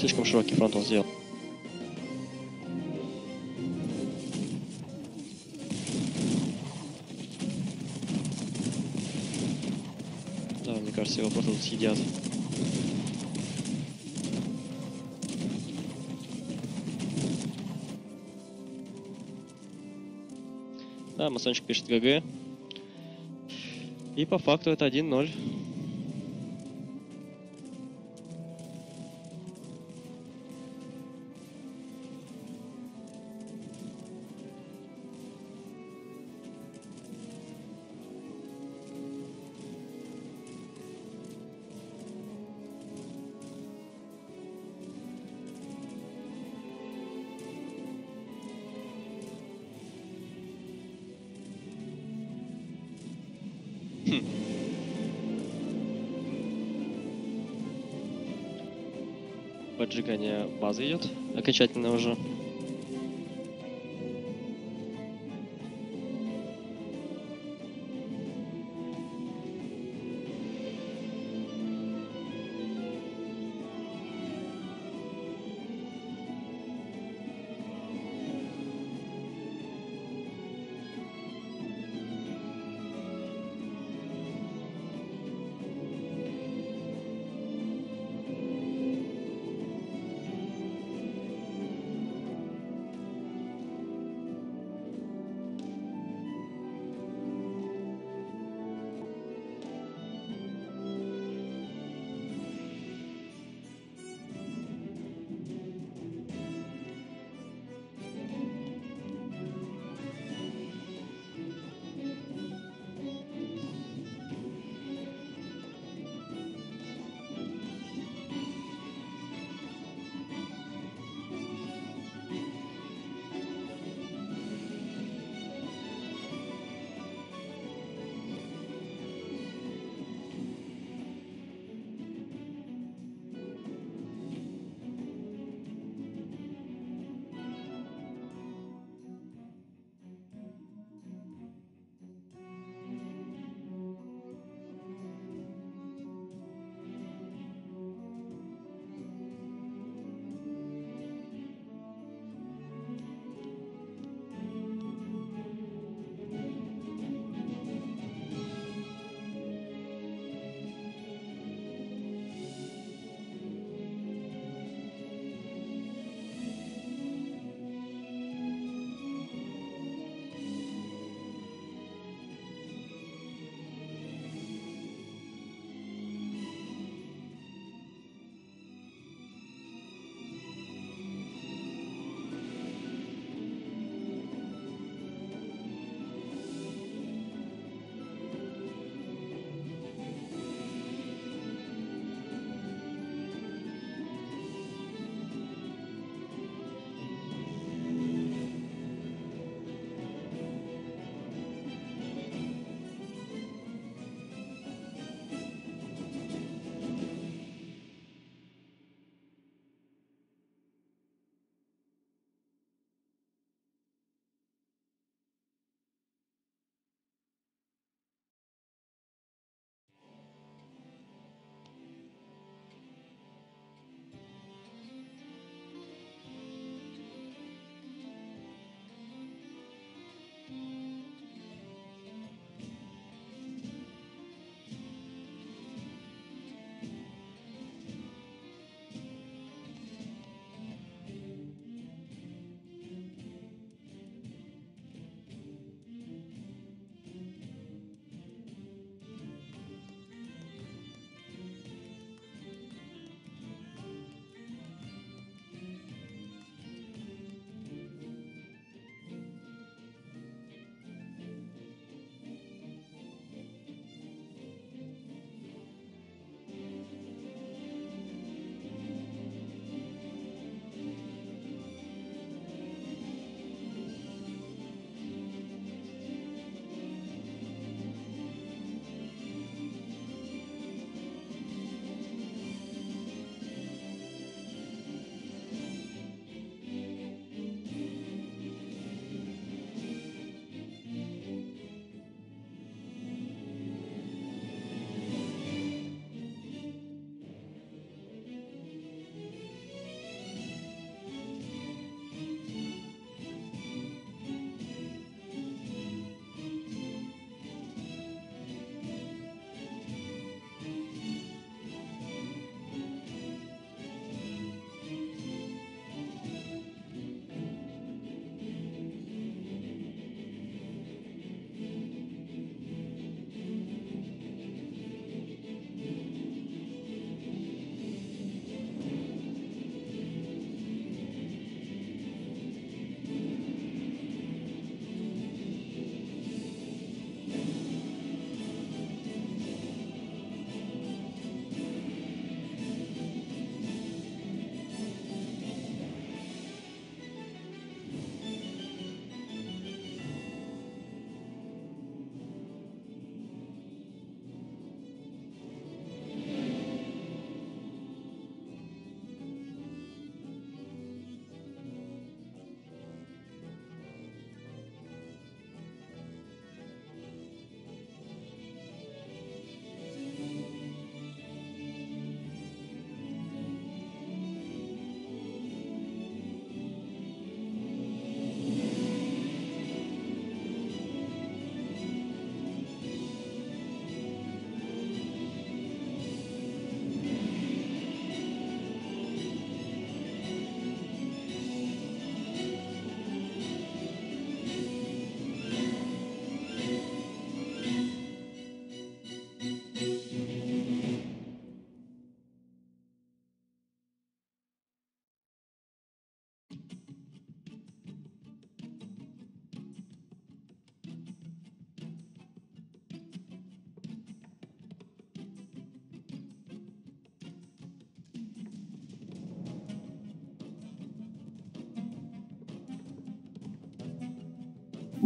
Слишком широкий фронт он сделал. Да, мне кажется, его просто тут съедят. Да, масончик пишет ГГ. И по факту это 1-0. Поджигание базы идет окончательно уже.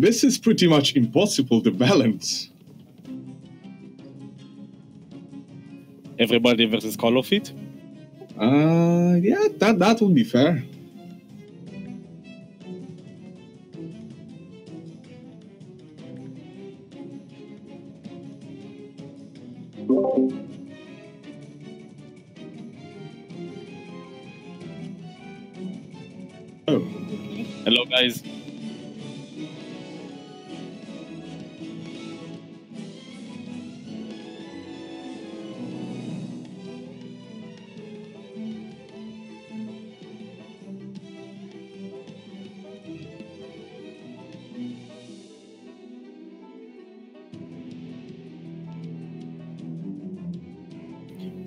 This is pretty much impossible to balance. Everybody versus Call of it? Yeah, that would be fair. Oh. Hello, guys.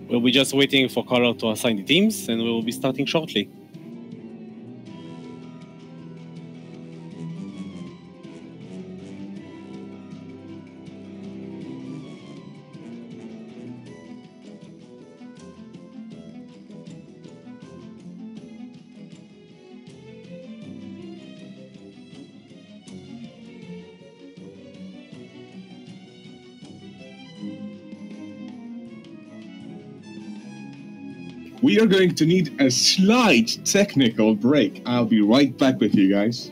We'll be just waiting for Carlo to assign the teams, and we will be starting shortly. We are going to need a slight technical break. I'll be right back with you guys.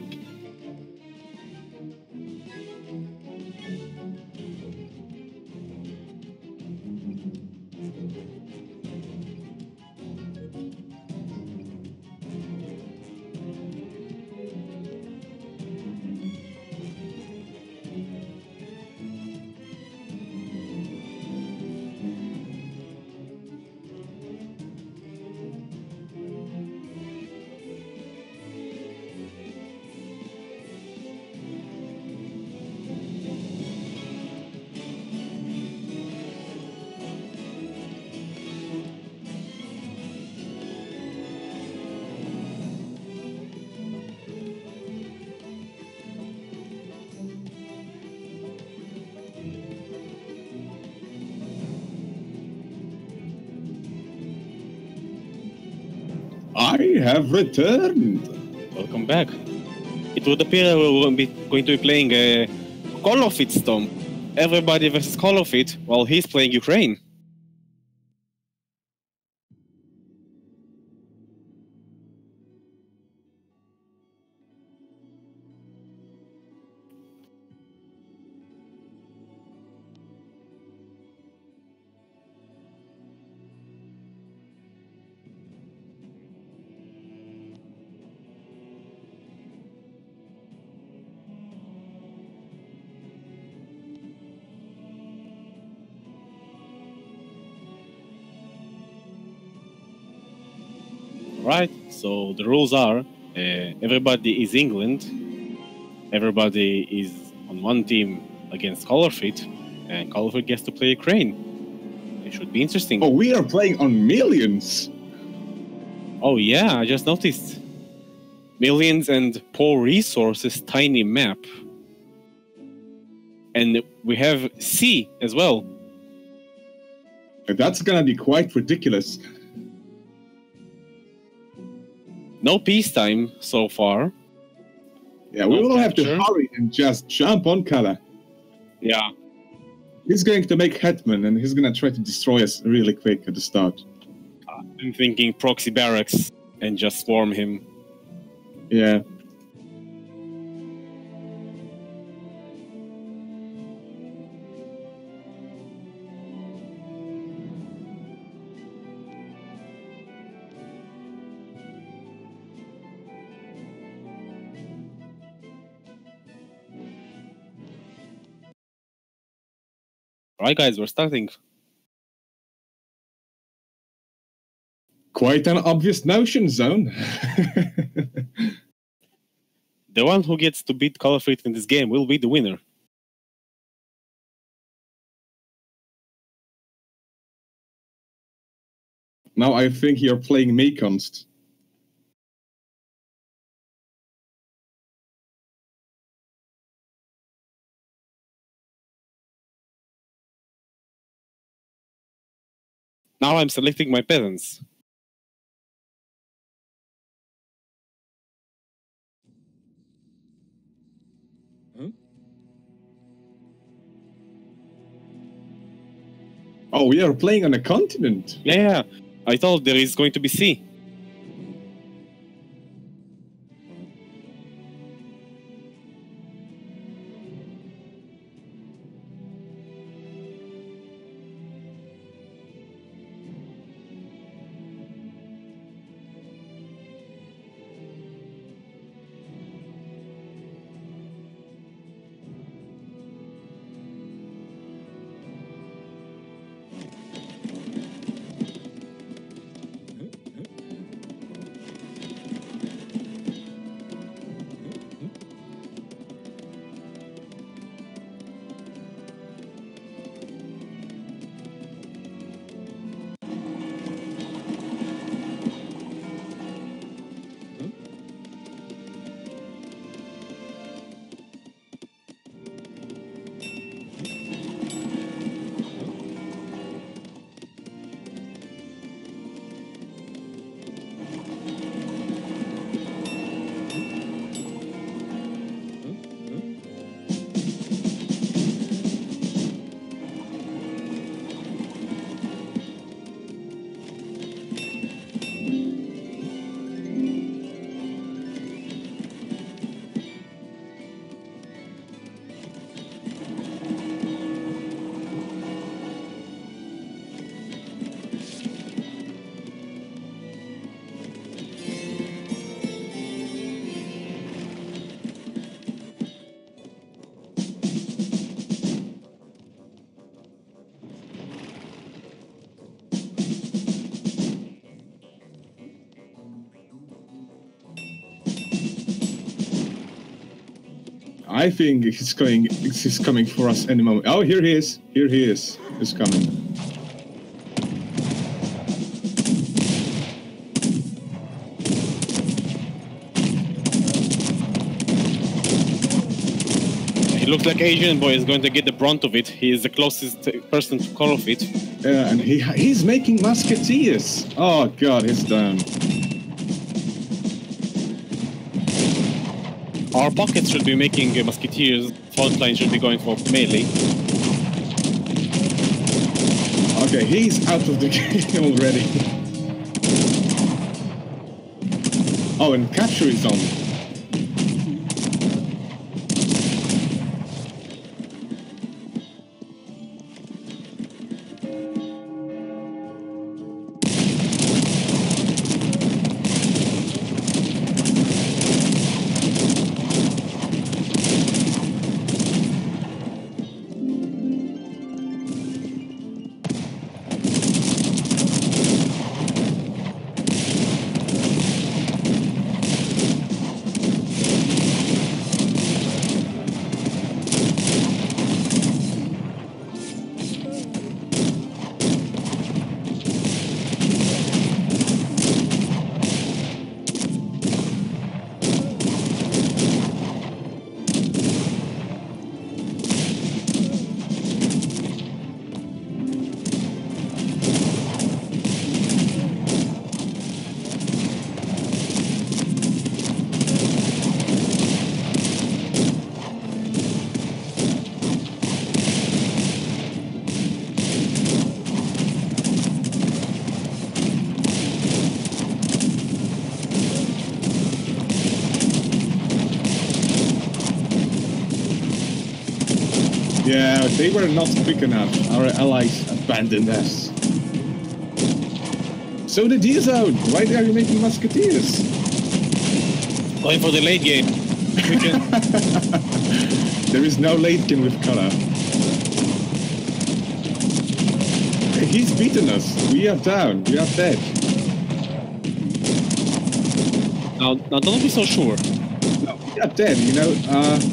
I have returned. Welcome back. It would appear we will be going to be playing a Call of It Storm. Everybody versus Call of It, while he's playing Ukraine. Right, so the rules are everybody is England, everybody is on one team against Call of It, and Call of It gets to play Ukraine. It should be interesting. Oh, we are playing on millions. Oh yeah, I just noticed. Millions and poor resources, tiny map. And we have sea as well. That's gonna be quite ridiculous. No peacetime so far. Yeah, we No will have to capture. hurry and just jump on Kala. Yeah. He's going to make Hetman, and he's gonna try to destroy us really quick at the start. I'm thinking proxy barracks and just swarm him. Yeah. Alright guys, we're starting. Quite an obvious notion, Zone. The one who gets to beat Call of It in this game will be the winner. Now I think you're playing Mayconst. Now I'm selecting my peasants. Huh? Oh, we are playing on a continent. Yeah, I thought there is going to be sea. I think he's coming for us any moment. Oh, here he is. Here he is. He's coming. He looks like Asian boy is going to get the brunt of it. He is the closest person to Call of it. Yeah, and he's making musketeers. Oh god, he's down. Our pockets should be making musketeers. Frontline should be going for melee. Okay, he's out of the game already. Oh, and capture is on. Yeah, they were not quick enough. Our allies abandoned us. So the D-Zone! Why are you making musketeers? Going for the late game. There is no late game with color. He's beaten us. We are down. We are dead. Now don't be so sure. No, we are dead, you know.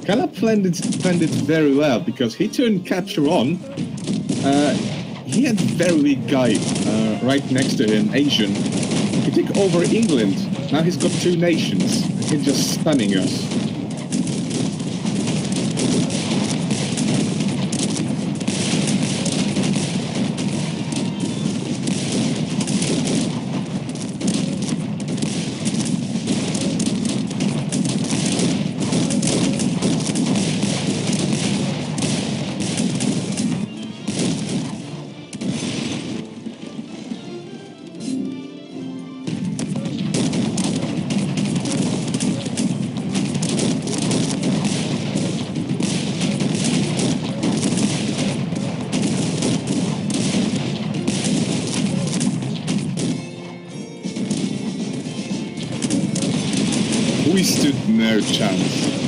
Kala planned it very well because he turned capture on. He had a very weak guy right next to him, Asian. He took over England. Now he's got two nations. He's just stunning us. We stood no chance.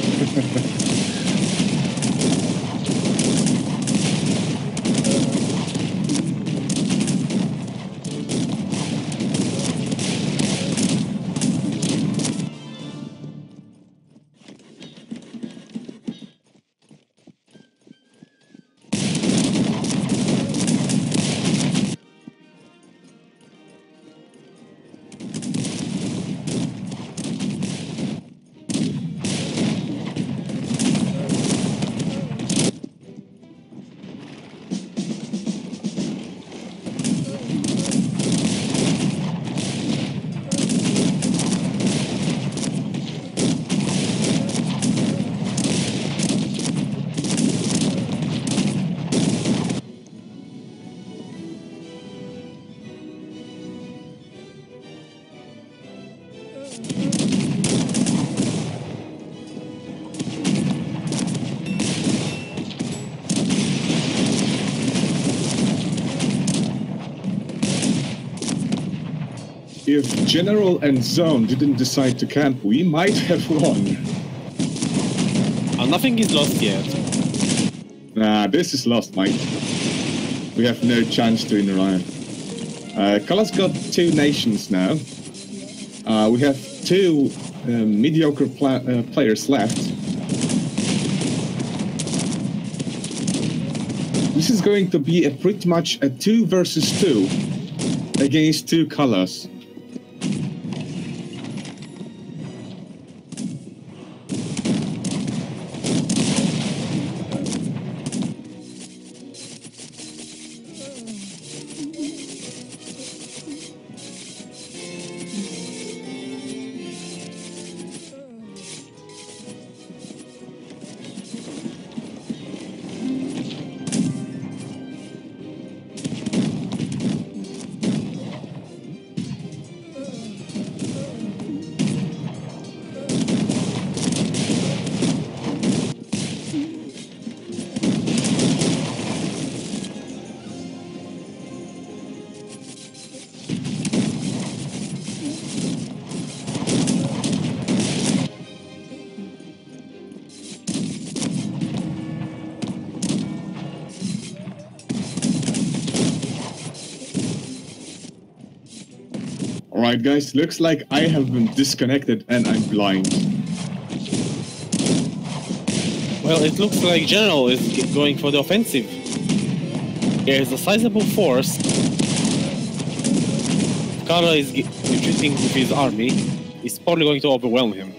If General and Zone didn't decide to camp, we might have won. Nothing is lost yet. Nah, this is lost, mate. We have no chance to arrive. Kala's got 2 nations now. We have 2 mediocre players left. This is going to be pretty much a 2 versus 2 against 2 colors. Alright guys, looks like I have been disconnected and I'm blind. Well, it looks like General is going for the offensive. There is a sizable force. Kara is retreating with his army. He's probably going to overwhelm him.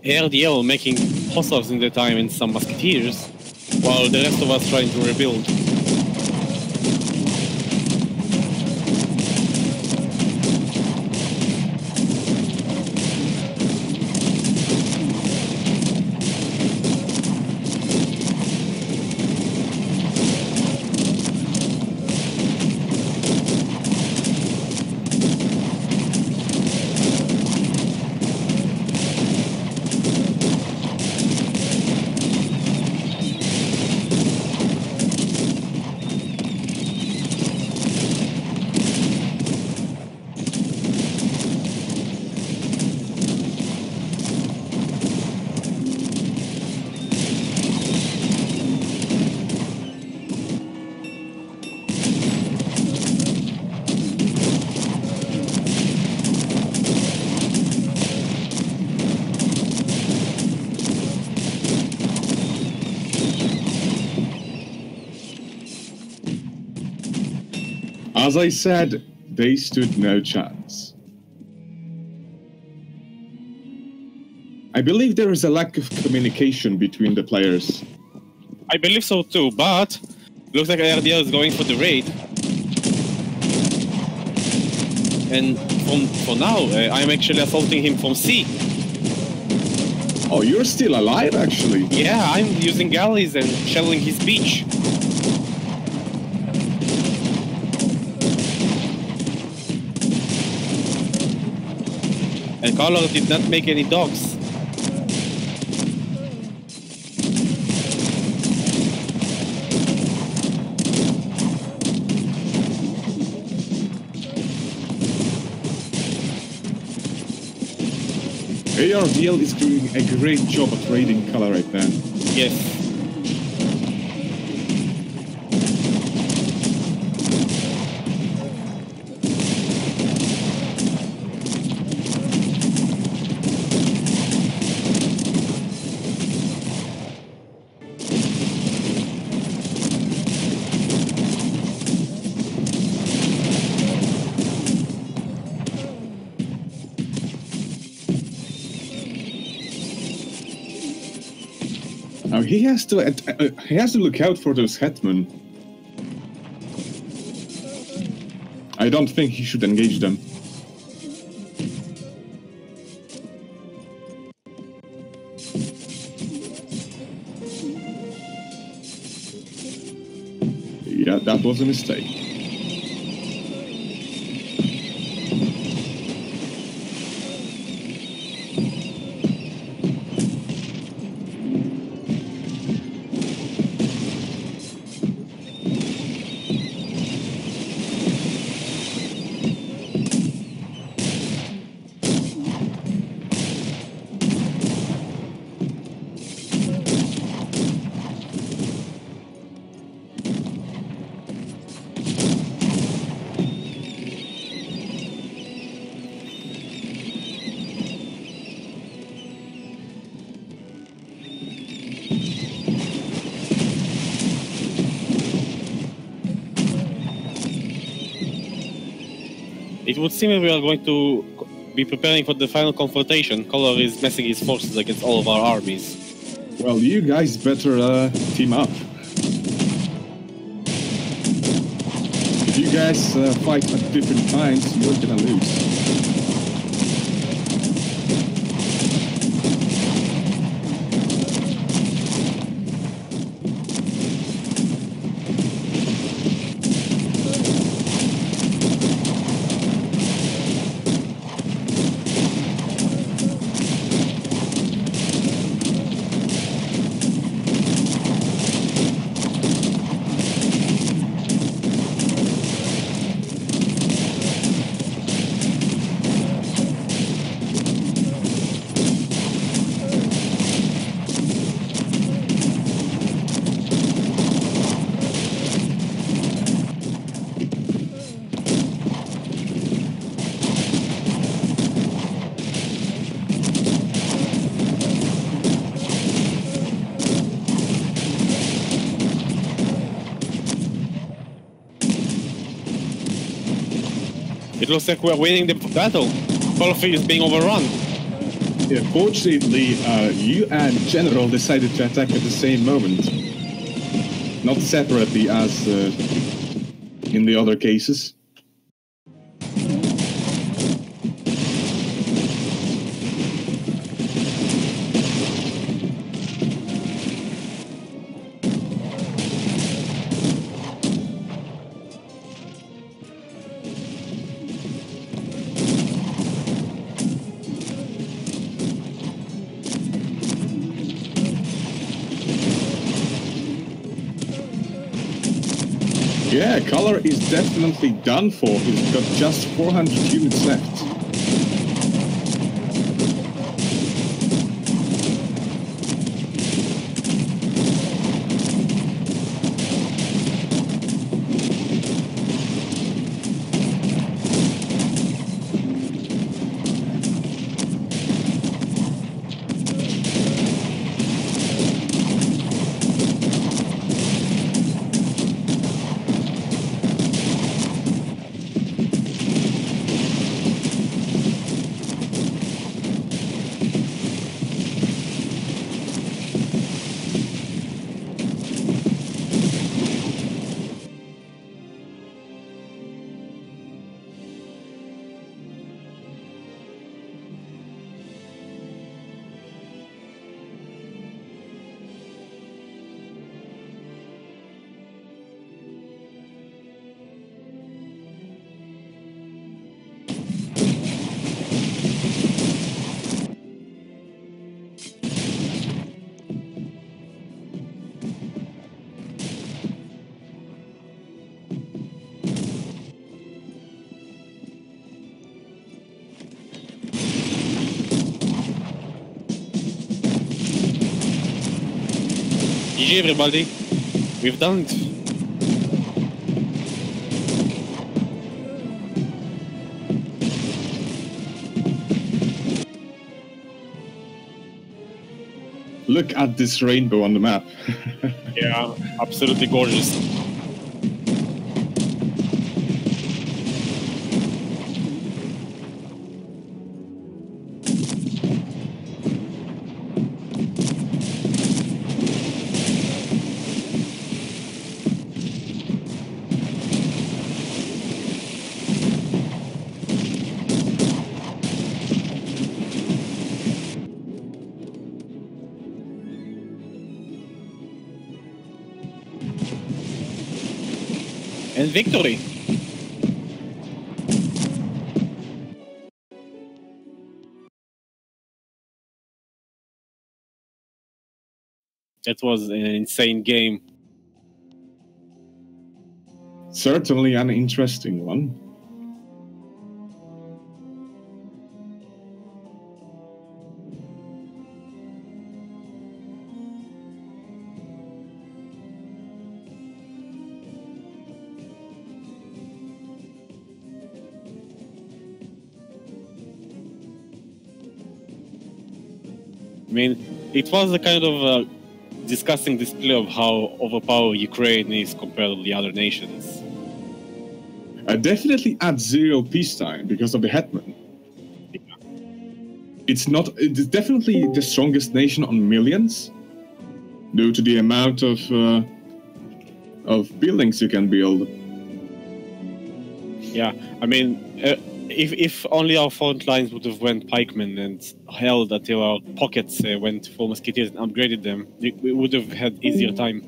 ARDL making Cossacks in the time and some musketeers, while the rest of us trying to rebuild. As I said, they stood no chance. I believe there is a lack of communication between the players. I believe so too, but looks like ARDL is going for the raid. And for now, I'm actually assaulting him from sea. Oh, you're still alive, actually. Yeah, I'm using galleys and shelling his beach. And Carlo did not make any docks. ARDL is doing a great job at raiding color right now. Yes. Now he has to look out for those hetmen. I don't think he should engage them. Yeah, that was a mistake. It would seem we are going to be preparing for the final confrontation. Color is massing his forces against all of our armies. Well, you guys better team up. If you guys fight at different times, you're gonna lose. It looks like we're winning the battle. Colorfield is being overrun. Yeah, fortunately, you and General decided to attack at the same moment. Not separately as in the other cases. Yeah, Color is definitely done for. He's got just 400 units left. GG everybody, we've done it. Look at this rainbow on the map. Yeah, absolutely gorgeous. And victory! That was an insane game. Certainly an interesting one. I mean, it was a kind of disgusting display of how overpowered Ukraine is compared to the other nations. Definitely at zero peacetime because of the hetman. It's definitely the strongest nation on millions due to the amount of buildings you can build. Yeah, I mean, if only our front lines would have went pikemen and held until our pockets went full musketeers and upgraded them, we would have had easier time.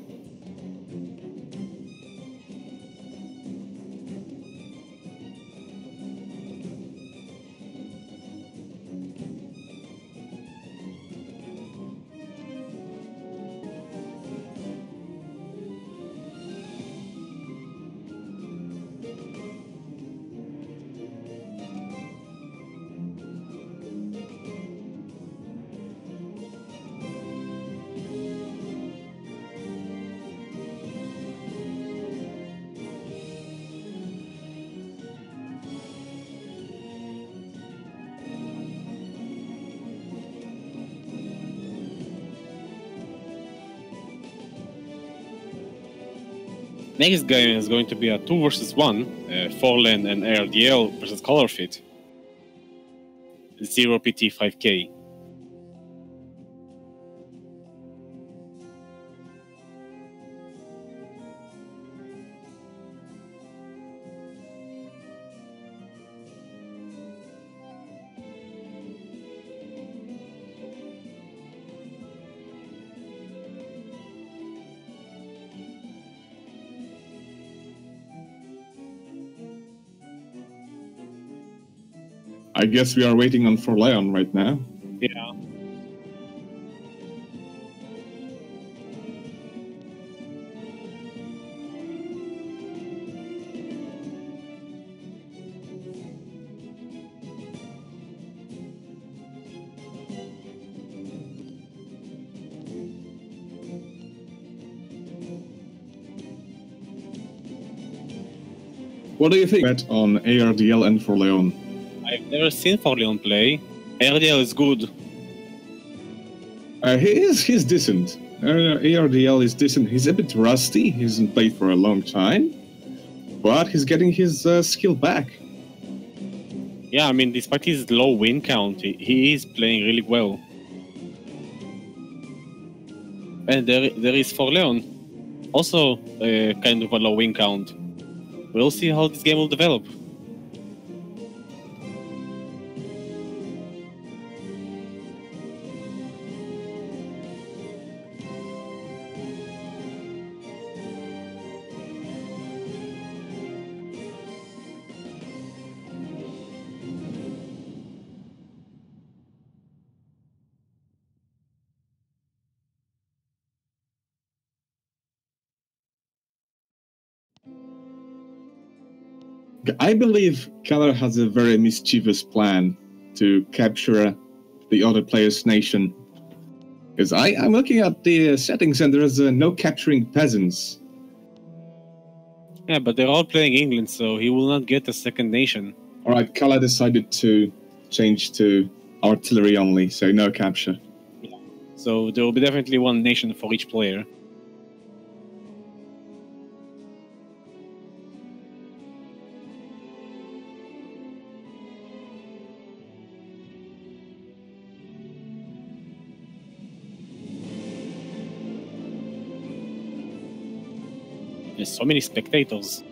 Next game is going to be a 2 versus 1, Forlan and ARDL versus Colorfit. 0 PT 5K. I guess we are waiting on for Leon right now. Yeah. What do you think bet on ARDL and for Leon? I've never seen Forlan play. ARDL is good. He's decent. ARDL is decent. He's a bit rusty. He hasn't played for a long time, but he's getting his skill back. Yeah, I mean, despite his low win count, he is playing really well. And there is Forlan, also kind of a low win count. We'll see how this game will develop. I believe Keller has a very mischievous plan to capture the other player's nation. Because I'm looking at the settings and there's no capturing peasants. Yeah, but they're all playing England, so he will not get a second nation. Alright, Kala decided to change to artillery only, so no capture. So there will be definitely one nation for each player. There's so many spectators.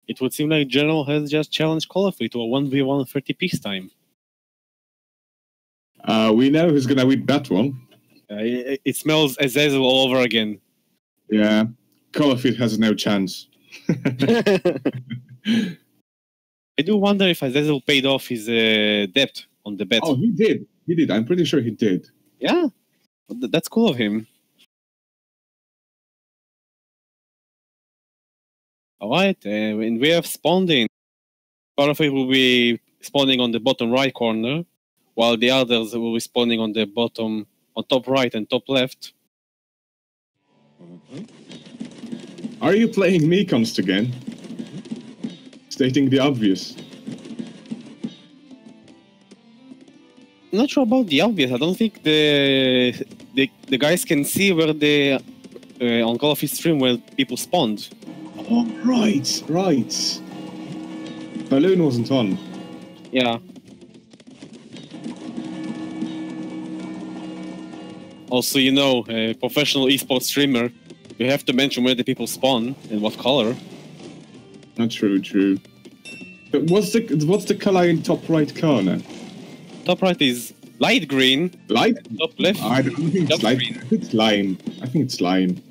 It would seem like General has just challenged Colorfree to a 1v1 30 peacetime. We know who's gonna win that one. It smells Azazel all over again. Yeah, Colorfit has no chance. I do wonder if Azazel paid off his debt on the bet. Oh, he did. He did. I'm pretty sure he did. Yeah, that's cool of him. Alright, and we have spawned in. Colorfree will be spawning on the bottom right corner, while the others will be spawning on the bottom, on top right and top left. Are you playing Mekonst again? Stating the obvious. I'm not sure about the obvious. I don't think the guys can see where the on Call of Duty stream where people spawned. Oh, right, right. Balloon wasn't on. Yeah. Also, you know, a professional esports streamer, you have to mention where the people spawn and what color. Not true, true. But what's the color in top right corner? Top right is light green. Light? Top left. I don't think it's light. green. It's lime. I think it's lime.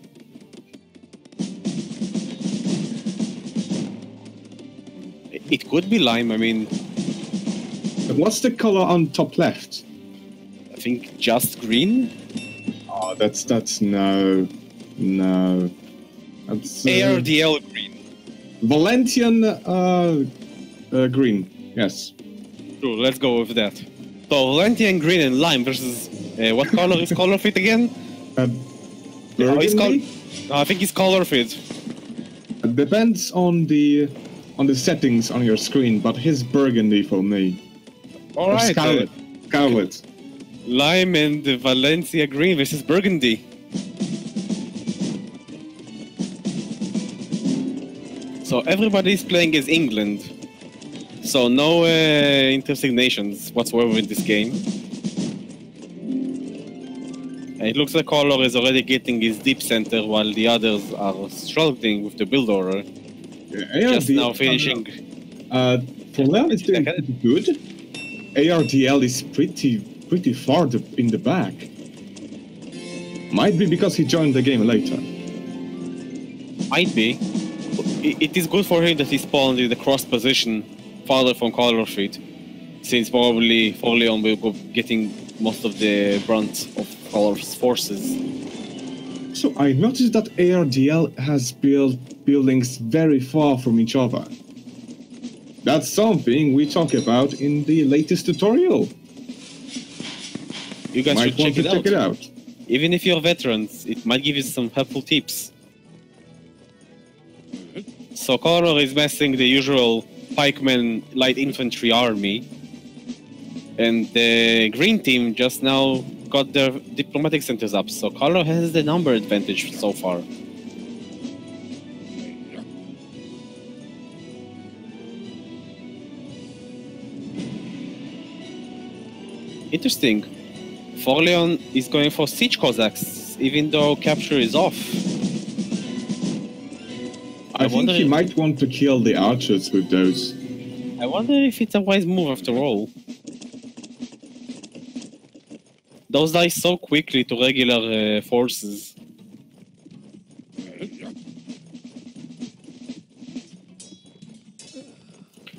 It could be lime. I mean, But what's the color on top left? I think just green. Oh, that's no. That's ARDL green. Valentian green. Yes. True. Let's go with that. So Valentian green and lime versus what color is color fit again? He's Burgundy? I think it's color fit. It depends on the settings on your screen, but his burgundy for me. All Or right. scarlet. Scarlet. Lime and the Valencia green versus burgundy. So everybody's playing as England. So no interesting nations whatsoever in this game. And it looks like Color is already getting his deep center while the others are struggling with the build order. Yeah, Just now finishing. For now, it's doing pretty good. ARDL is pretty far in the back. Might be because he joined the game later. Might be. It is good for him that he spawned in the cross position farther from Color Street, since probably Forleon will be getting most of the brunt of Color's forces. So I noticed that ARDL has built buildings very far from each other. That's something we talk about in the latest tutorial. You guys Might should want to check it out. Even if you're veterans, it might give you some helpful tips. So Color is messing the usual pikemen light infantry army, and the green team just now got their diplomatic centers up, so color has the number advantage so far. Interesting. Forleon is going for siege Cossacks, even though capture is off. I think he might want to kill the archers with those. I wonder if it's a wise move after all. Those die so quickly to regular forces.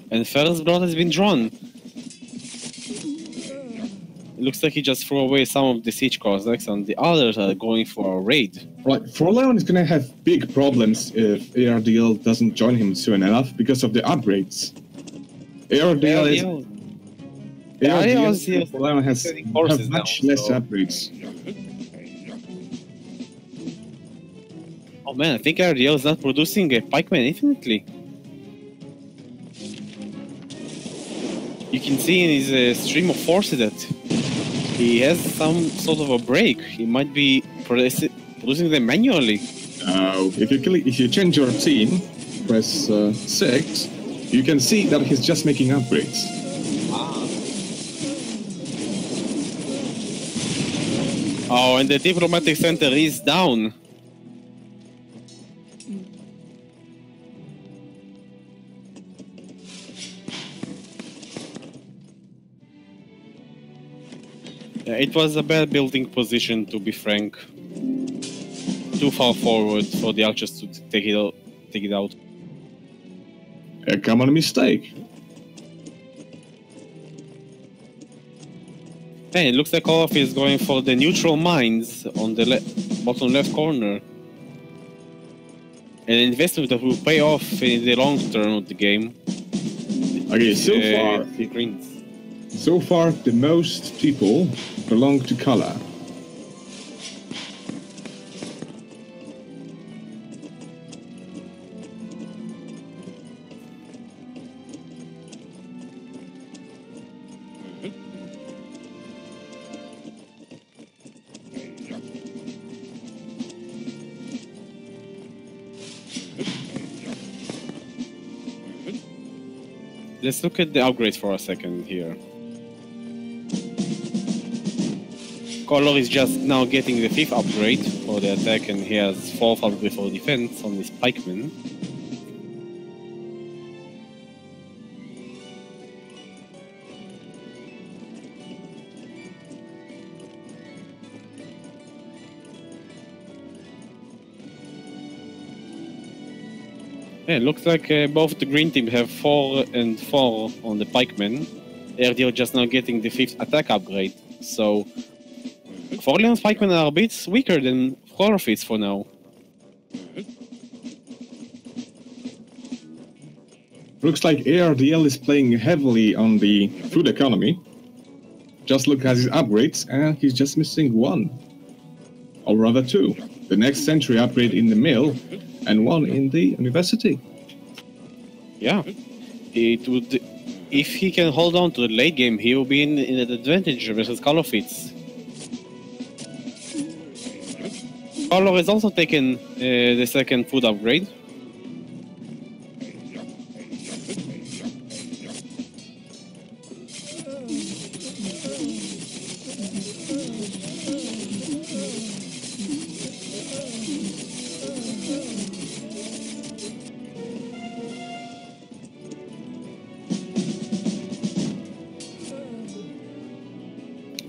And first blood has been drawn. It looks like he just threw away some of the siege Cossacks, and the others are going for a raid. Right, Forleon is gonna have big problems if ARDL doesn't join him soon enough because of the upgrades. ARDL Forleon has much less upgrades. Oh man, I think ARDL is not producing a pikeman infinitely. You can see in his stream of forces that he has some sort of a break. He might be producing them manually. If you change your team, press 6, you can see that he's just making upgrades. Oh, and the diplomatic center is down. Yeah, it was a bad building position, to be frank. Too far forward for the archers to take it out. A common mistake. Hey, it looks like Olaf is going for the neutral mines on the bottom left corner. An investment that will pay off in the long term of the game. Okay, so far the most people belong to color. Let's look at the upgrades for a second here. Color is just now getting the 5th upgrade for the attack, and he has 4th upgrade for defense on his pikemen. Yeah, it looks like both the green team have 4 and 4 on the pikemen. ARDL just now getting the 5th attack upgrade, so Forleon's pikemen are a bit weaker than Horfit's for now. Looks like ARDL is playing heavily on the food economy. Just look at his upgrades, and he's just missing 1. Or rather 2. The next century upgrade in the mill, and 1 in the university. Yeah, it would. If he can hold on to the late game, he will be in an advantage versus Kalofitz. Color has also taken the 2nd food upgrade.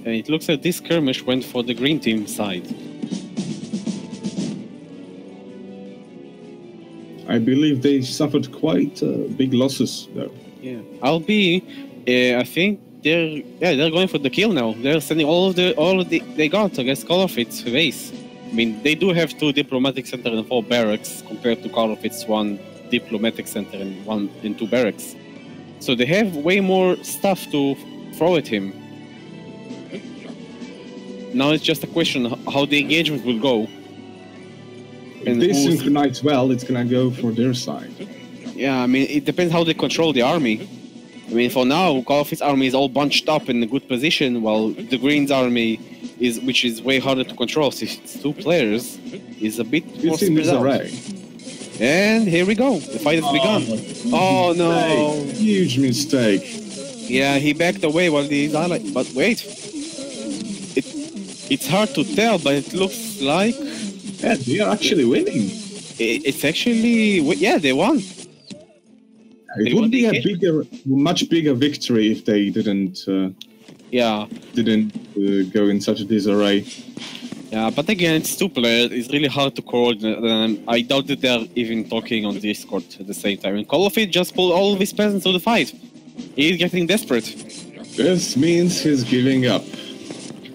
And it looks like this skirmish went for the green team side. I believe they suffered quite big losses, though. Yeah, I think they're going for the kill now. They're sending all of they got against Kalofit's base. I mean, they do have 2 diplomatic center and 4 barracks compared to Kalofit's 1 diplomatic center and 2 barracks. So they have way more stuff to throw at him. Now it's just a question how the engagement will go. If they synchronize well, it's gonna go for their side. Yeah, I mean, it depends how they control the army. I mean, for now, Colourfit's army is all bunched up in a good position, while the Green's army is, which is way harder to control. So it's 2 players, is a bit more It's in spread out. disarray. And here we go. The fight has begun. Oh no! Huge mistake. Yeah, he backed away while the ally. But wait, it's hard to tell, but it looks like Yeah, they are actually winning. it's actually, yeah, they won. It would be a much bigger victory if they didn't Yeah, go in such a disarray. yeah, but again, it's 2 players. It's really hard to coordinate. I doubt that they're even talking on Discord at the same time. And Colourfit just pulled all of his peasants to the fight. He's getting desperate. This means he's giving up.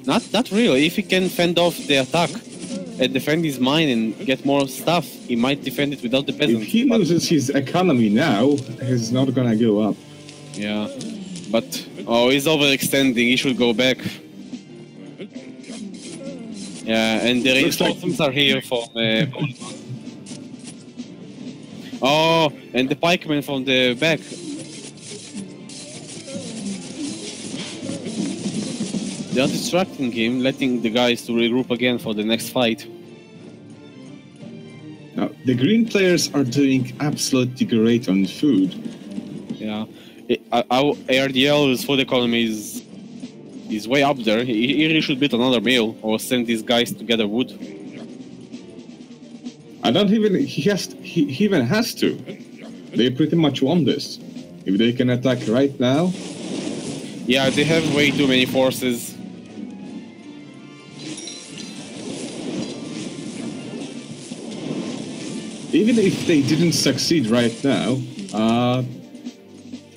Not really. If he can fend off the attack and defend his mine and get more stuff, he might defend it without the peasants. If he loses his economy now, he's not gonna go up. Yeah, but oh, he's overextending. He should go back. Yeah, and the reinforcements are here from. Oh, and the pikemen from the back. They are distracting him, letting the guys to regroup again for the next fight. Now, the green players are doing absolutely great on food. Yeah, our ARDL's food economy is way up there. He really should build another mill or send these guys to gather wood. I don't even he even has to. They pretty much won this. If they can attack right now. Yeah, they have way too many forces. Even if they didn't succeed right now,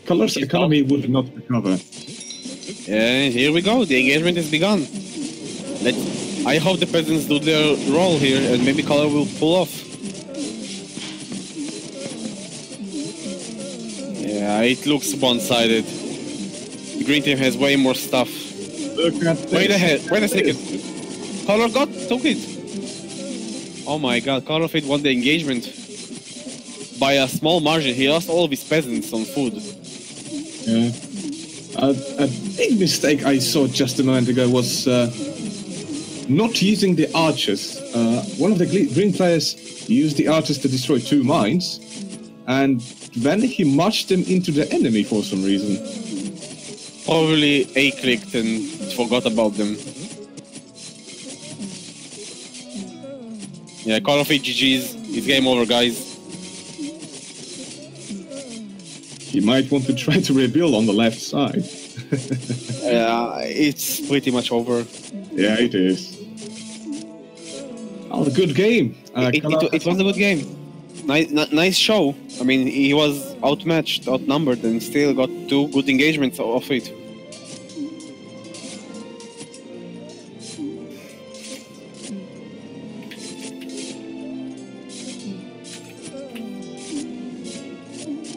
Color's economy would not recover. And here we go, the engagement has begun. I hope the peasants do their role here and maybe Color will pull off. Yeah, it looks one-sided. The green team has way more stuff. Look at Wait a second. Color took it. Oh my god, Colourfit won the engagement by a small margin. He lost all of his peasants on food. Yeah. A big mistake I saw just a moment ago was not using the archers. One of the green players used the archers to destroy 2 mines, and then he marched them into the enemy for some reason. Probably A-clicked and forgot about them. Yeah, Colourfit GG's. It's game over, guys. He might want to try to rebuild on the left side. Yeah, it's pretty much over. Yeah, it is. Oh, a good game. It was a good game. Nice show. I mean, he was outmatched, outnumbered, and still got 2 good engagements off it.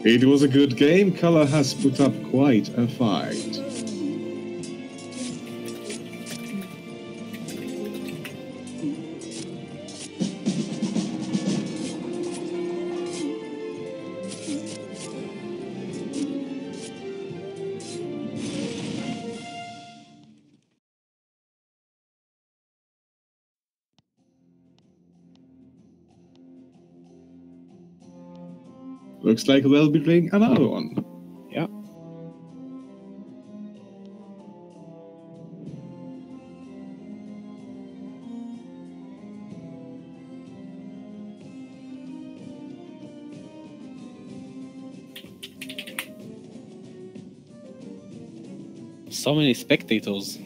It was a good game. Color has put up quite a fight. Looks like we'll be playing another one. Yeah. So many spectators.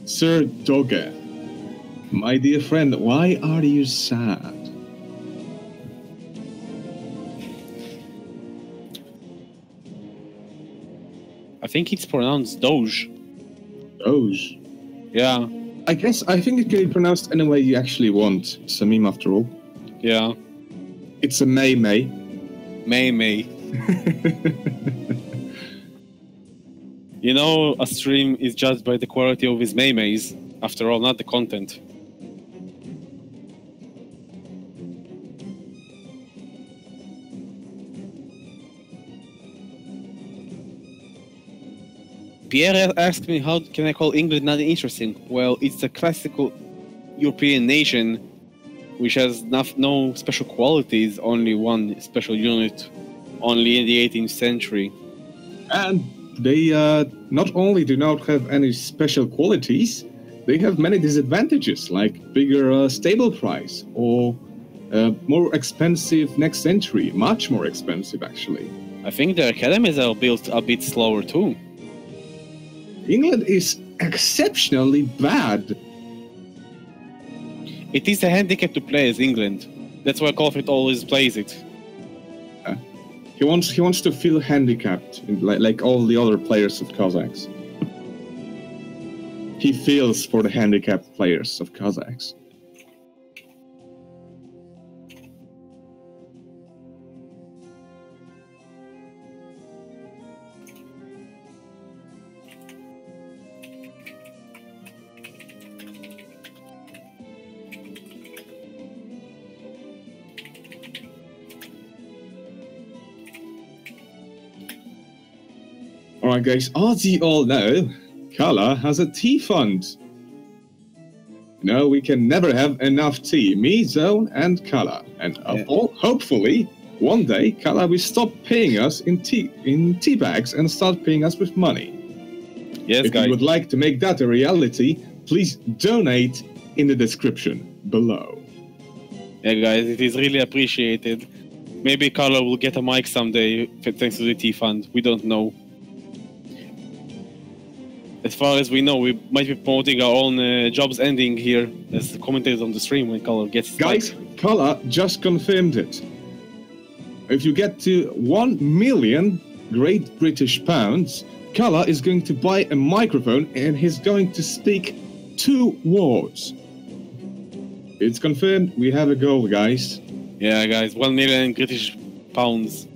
Sir Doge, my dear friend, why are you sad? I think it's pronounced Doge. Doge? Yeah. I think it can be pronounced any way you actually want. It's a meme after all. Yeah. It's a May. May. You know, a stream is judged by the quality of his Maymays, after all, not the content. Pierre asked me how can I call England not interesting? Well, it's a classical European nation which has no special qualities, only one special unit, only in the 18th century. And they not only do not have any special qualities, they have many disadvantages, like bigger stable price or more expensive next century, much more expensive actually. I think their academies are built a bit slower too. England is exceptionally bad. It is a handicap to play as England. That's why Colford always plays it. He wants to feel handicapped, like all the other players of Cossacks. He feels for the handicapped players of Cossacks. Alright guys, as you all know, Kala has a tea fund. No, we can never have enough tea, me, Zone, and Kala. And hopefully, one day, Kala will stop paying us in tea bags and start paying us with money. Yes, if guys. you would like to make that a reality, please donate in the description below. Yeah, guys, it is really appreciated. Maybe Carlo will get a mic someday thanks to the tea fund. We don't know. As far as we know, we might be promoting our own jobs ending here as commentators on the stream when Carlo gets his Guys, mic. Kala just confirmed it. If you get to 1 million Great British pounds, Kala is going to buy a microphone and he's going to speak 2 words. It's confirmed, we have a goal, guys. Yeah, guys, 1 million British pounds.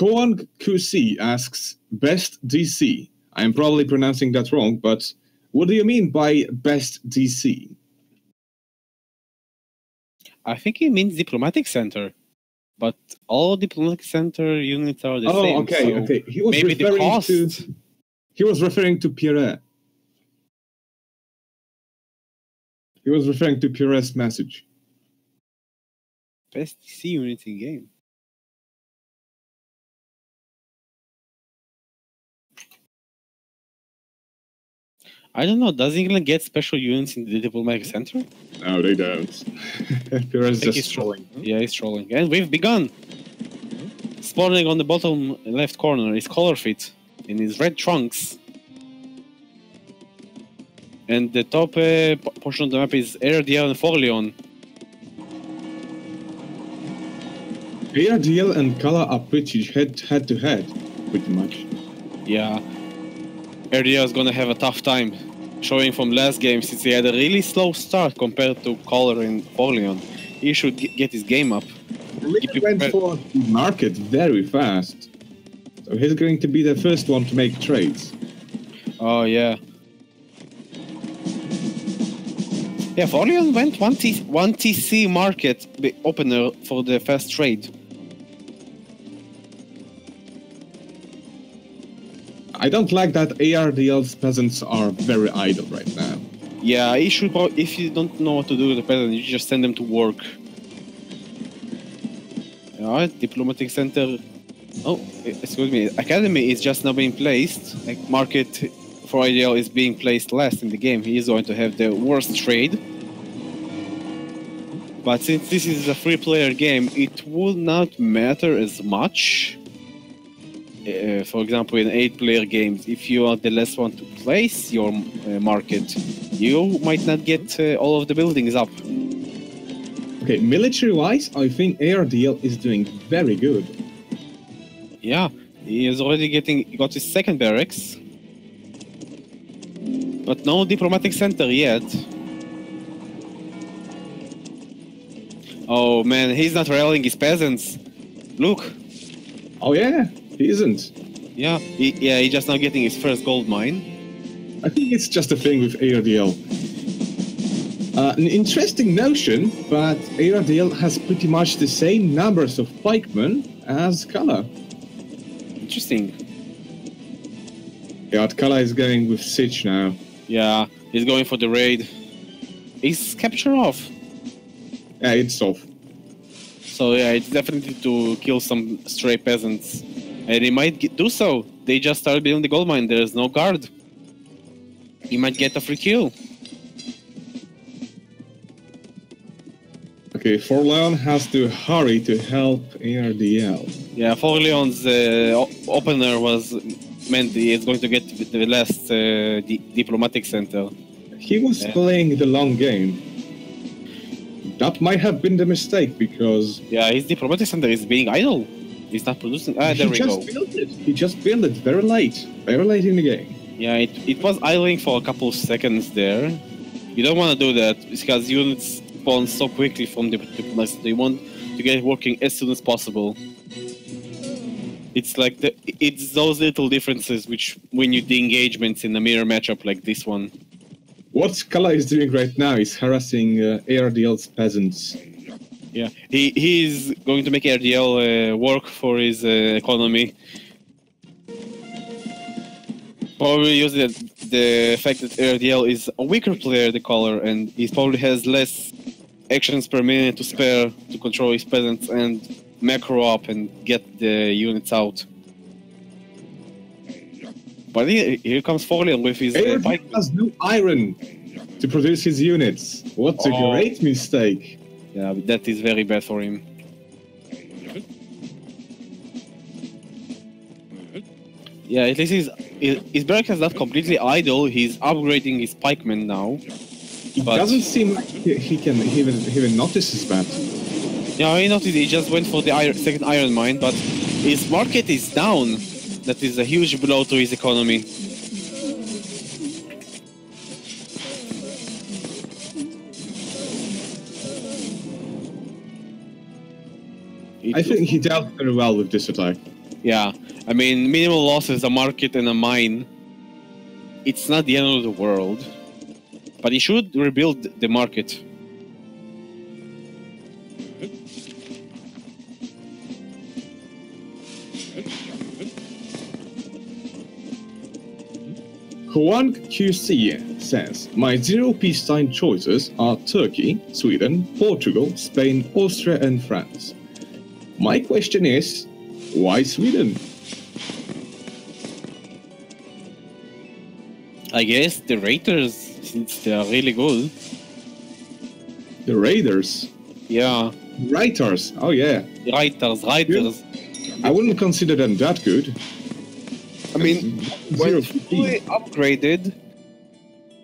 Juan QC asks, best DC. I'm probably pronouncing that wrong, but what do you mean by best DC? I think he means diplomatic center, but all diplomatic center units are the same. Oh, okay, so okay. He was maybe the referring cost. He was referring to Pierre. He was referring to Pierre's message. Best DC units in game. I don't know. Does England get special units in the diplomatic center? No, they don't. Pierre's I think just he's trolling. Yeah, he's trolling. And we've begun. Spawning on the bottom left corner is Colorfit in his red trunks. And the top portion of the map is ARDL and Forleon. ARDL and Kala are pretty head to head, pretty much. Yeah. ARDL is gonna have a tough time. Showing from last game, since he had a really slow start compared to Color and Forleon. He should get his game up. He went for the market very fast. So he's going to be the first one to make trades. Oh, yeah. Yeah, Forleon went 1 TC market the opener for the first trade. I don't like that ARDL's peasants are very idle right now. Yeah, you should probably, if you don't know what to do with the peasant, you just send them to work. Alright, diplomatic center. Oh, excuse me. Academy is just now being placed. Like, market for IDL is being placed last in the game. He is going to have the worst trade. But since this is a free-player game, it will not matter as much. For example, in 8-player games, if you are the last one to place your market, you might not get all of the buildings up. Okay, military-wise, I think ARDL is doing very good. Yeah, he is already got his second barracks. But no diplomatic center yet. Oh man, he's not rallying his peasants. Look. Oh yeah, he isn't. Yeah, he's just now getting his first gold mine. I think it's just a thing with ARDL. An interesting notion, but ARDL has pretty much the same numbers of pikemen as Kala. Interesting. Yeah, Kala is going with Siege now. Yeah, he's going for the raid. Is capture off? Yeah, it's off. So yeah, it's definitely to kill some stray peasants. And he might do so. They just started building the gold mine, there's no guard. He might get a free kill. Okay, Forleon has to hurry to help ARDL. Yeah, Forleon's opener was meant he is going to get the last diplomatic center. He was playing the long game. That might have been the mistake because... Yeah, his diplomatic center is being idle. He's not producing... Ah, there we go. He just built it very late in the game. Yeah, it was idling for a couple of seconds there. You don't want to do that because units spawn so quickly from the diplomatic center. You want to get it working as soon as possible. It's like it's those little differences which win you the engagements in a mirror matchup like this one. What Kala is doing right now is harassing ARDL's peasants. Yeah, he's going to make ARDL work for his economy. Probably using the fact that ARDL is a weaker player, the color, and he probably has less actions per minute to spare to control his peasants and macro up and get the units out. But here comes Forleon with his pike. Has no iron to produce his units. What a great mistake. Yeah, that is very bad for him. Yeah, at least his barrack is not completely idle. He's upgrading his pikemen now. It doesn't seem like he even notices that. Yeah, he noticed. He just went for the second iron mine, but his market is down. That is a huge blow to his economy. I think he dealt very well with this attack. Yeah, I mean, minimal losses, a market and a mine. It's not the end of the world, but he should rebuild the market. Juan QC says, my zero peacetime choices are Turkey, Sweden, Portugal, Spain, Austria and France. My question is, why Sweden? I guess the Raiders, since they are really good. The Raiders? Yeah. Writers, oh yeah. Writers. I wouldn't consider them that good. I mean, when fully upgraded,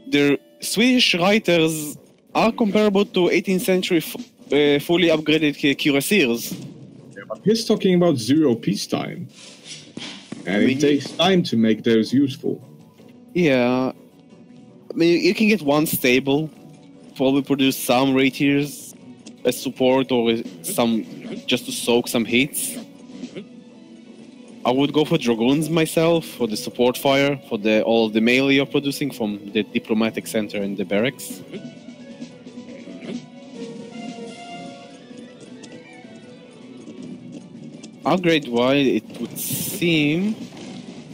the Swedish writers are comparable to 18th century fully upgraded cuirassiers. Yeah, but he's talking about zero peacetime. And it takes time to make those useful. Yeah. I mean, you can get one stable, probably produce some rapiers as support or some just to soak some hits. I would go for Dragoons myself, for the support fire, for all of the melee you're producing from the diplomatic center and the barracks. Upgrade-wise, it would seem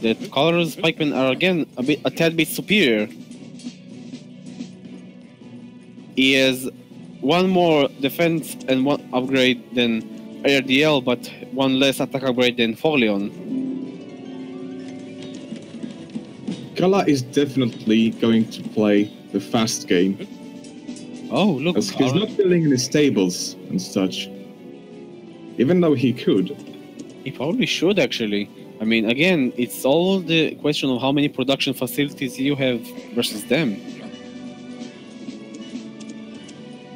that Color's pikemen are again a tad bit superior. He has one more defense and one upgrade than ARDL, but one less attack upgrade than Forleon. Kala is definitely going to play the fast game. Oh, look. Because he's not building any stables and such. Even though he could. He probably should, actually. I mean, again, it's all the question of how many production facilities you have versus them.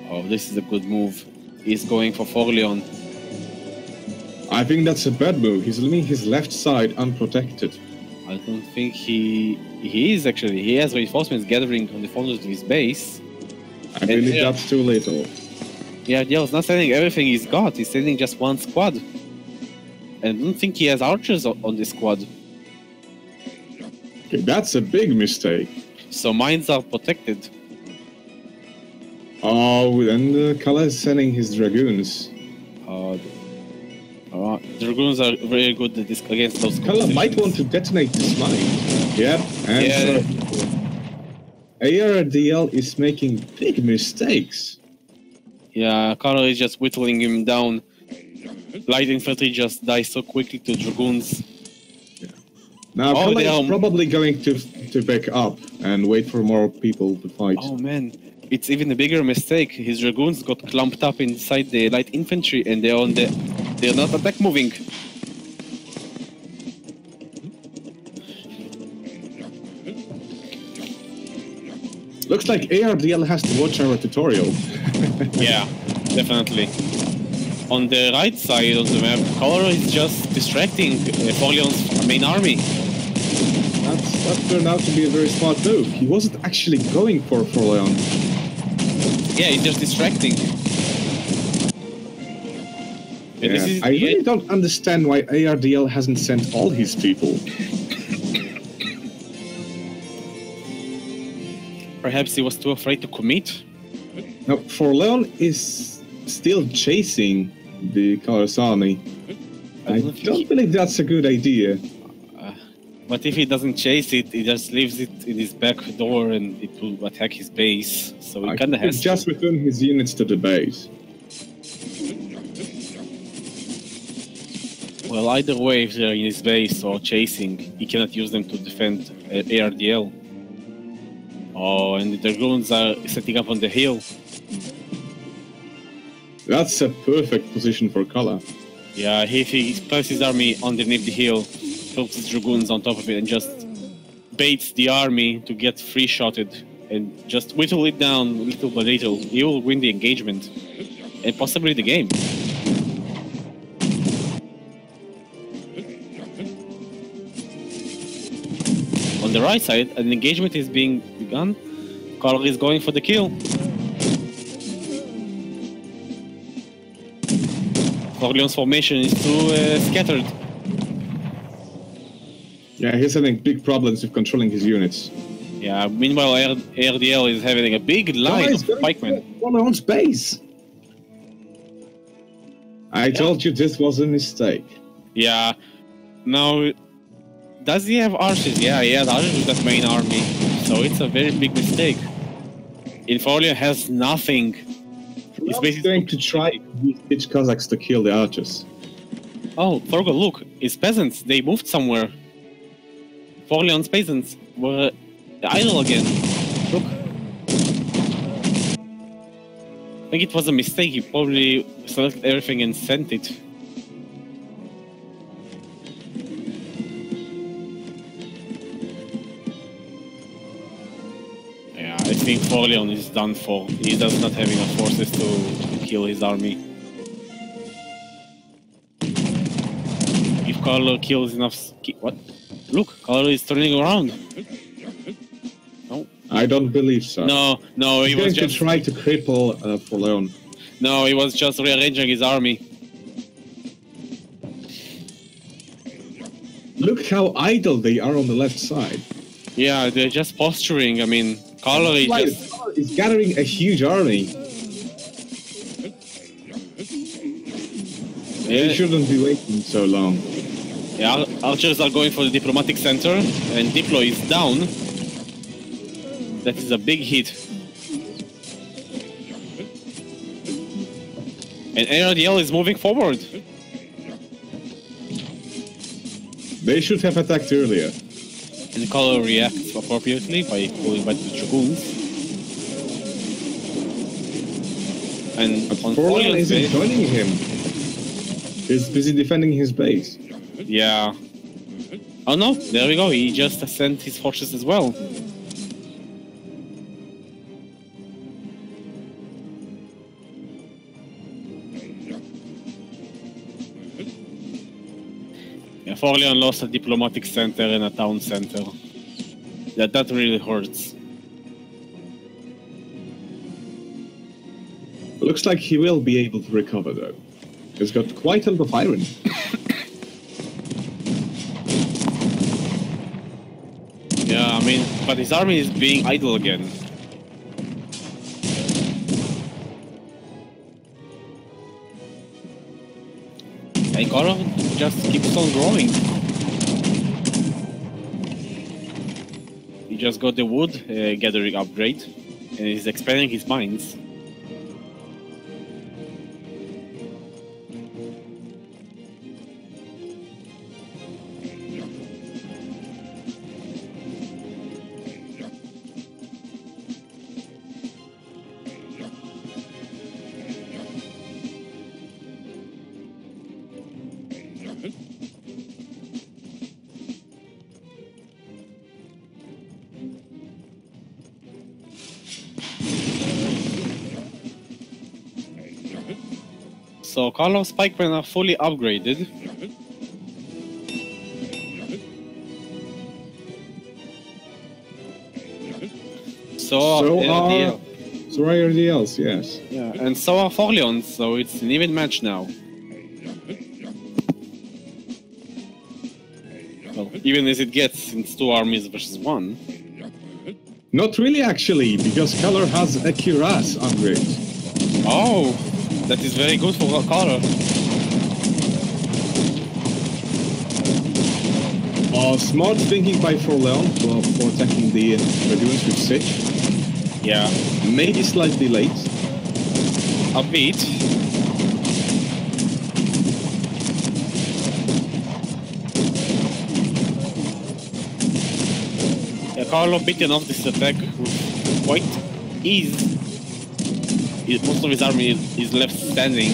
Oh, this is a good move. He's going for Forleon. I think that's a bad move. He's leaving his left side unprotected. I don't think he is, actually. He has reinforcements gathering on the front of his base. I believe that's too little. Yeah, Dial's not sending everything he's got. He's sending just one squad. And I don't think he has archers on this squad. Okay, that's a big mistake. So mines are protected. Oh, and Kala is sending his dragoons. Dragoons are very good at this, against those. Kala might want to detonate this mine. Yep, and ARDL is making big mistakes. Yeah, Kala is just whittling him down. Light infantry just dies so quickly to dragoons. Now Kala is probably going to back up and wait for more people to fight. Oh man, it's even a bigger mistake. His dragoons got clumped up inside the light infantry and they're not attack moving. Looks like ARDL has to watch our tutorial. Yeah, definitely. On the right side of the map, Color is just distracting Forleon's main army. That turned out to be a very smart move. He wasn't actually going for Forleon. Yeah, he's just distracting. Yeah, I really don't understand why ARDL hasn't sent all his people. Perhaps he was too afraid to commit? Now, Forleon is still chasing the Color's army. I don't believe that's a good idea. But if he doesn't chase it, he just leaves it in his back door and it will attack his base. So he kinda has to just return his units to the base. Well, either way, if they're in his base or chasing, he cannot use them to defend ARDL. Oh, and the dragoons are setting up on the hill. That's a perfect position for Kala. Yeah, if he places his army underneath the hill, puts his dragoons on top of it, and just baits the army to get free-shotted, and just whittle it down little by little, he will win the engagement, and possibly the game. On the right side, an engagement is being begun. Carl is going for the kill. Forleon's formation is too scattered. Yeah, he's having big problems with controlling his units. Yeah, meanwhile ARDL is having a big line of pikemen. Forleon's base! I told you this was a mistake. Yeah. Now, does he have archers? Yeah, he has archers with that main army. So it's a very big mistake. Forleon has nothing. He's basically going to try to teach Cossacks to kill the archers. Oh, Forgo, look, his peasants, they moved somewhere. Forleon's peasants were idle again. Look. I think it was a mistake. He probably selected everything and sent it. Yeah, I think Forleon is done for. He does not have enough forces to kill his army. If Carlo kills enough... What? Look, Carlo is turning around. No. I don't believe so. No, he was just... to try to cripple Forleon. No, he was just rearranging his army. Look how idle they are on the left side. Yeah, they're just posturing. I mean, Carlo is just... Carlo is gathering a huge army. They shouldn't be waiting so long. Yeah, archers are going for the diplomatic center, and Diplo is down. That is a big hit. And ARDL is moving forward. They should have attacked earlier. And Color reacts appropriately by pulling back the dragoons. And Forleon isn't joining him. He's busy defending his base. Yeah. Oh no, there we go. He just sent his forces as well. Yeah, Forleon lost a diplomatic center and a town center. Yeah, that really hurts. Looks like he will be able to recover, though. He's got quite a lot of iron. Yeah, I mean, but his army is being idle again. And Karlov just keeps on growing. He just got the wood gathering upgrade, and he's expanding his mines. So Karlov's pikemen are fully upgraded. So are RDLs, yes. Yeah, and so are Forleons, so it's an even match now. Well, even as it gets, since 2 armies versus 1. Not really, actually, because Color has a cuirass upgrade. Oh, that is very good for Karl. Smart thinking by Forleon for attacking the Dragoons with Siege. Yeah. Maybe slightly late. A bit. Yeah, Carlo beaten off this attack with quite ease. Most of his army is left standing.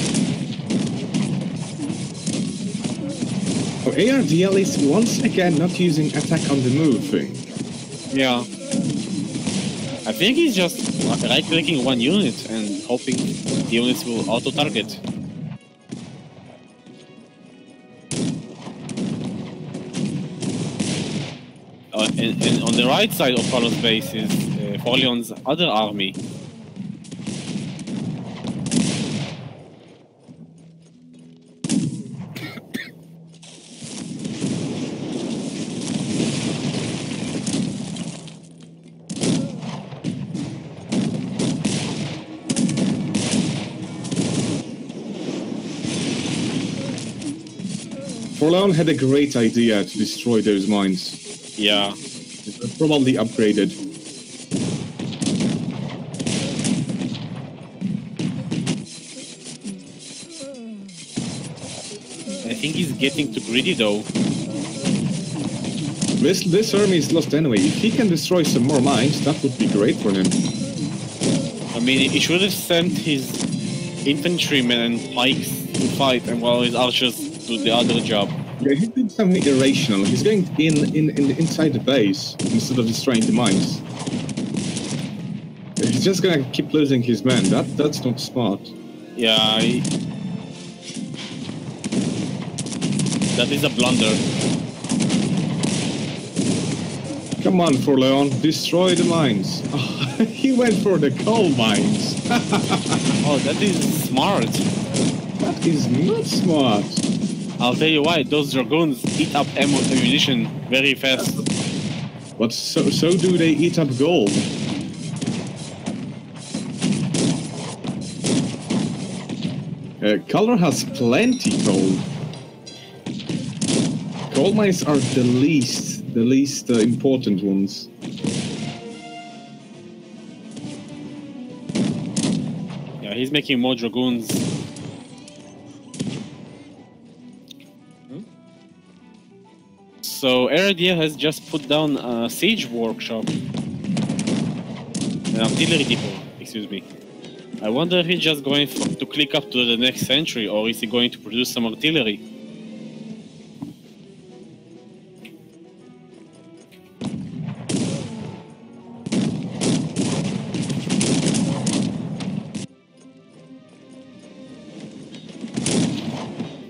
ARDL is once again not using attack on the move thing. Yeah. I think he's just right-clicking one unit and hoping the units will auto-target. And on the right side of Carlos' base is Forleon's other army. Forleon had a great idea to destroy those mines. Yeah. They're probably upgraded. I think he's getting too greedy though. This army is lost anyway. If he can destroy some more mines, that would be great for him. I mean, he should have sent his infantrymen and pikes to fight, and while his archers do the other job. Yeah, he did something irrational. He's going inside the base instead of destroying the mines. He's just gonna keep losing his men. That's not smart. Yeah, that is a blunder. Come on, Forleon, destroy the mines. Oh, he went for the coal mines. Oh, that is smart. That is not smart. I'll tell you why, those dragoons eat up ammunition very fast. But so do they eat up gold. Color has plenty coal. Coal mines are the least important ones. Yeah, he's making more dragoons. So Eradia has just put down a siege workshop. An artillery depot, excuse me. I wonder if he's just going to click up to the next century, or is he going to produce some artillery?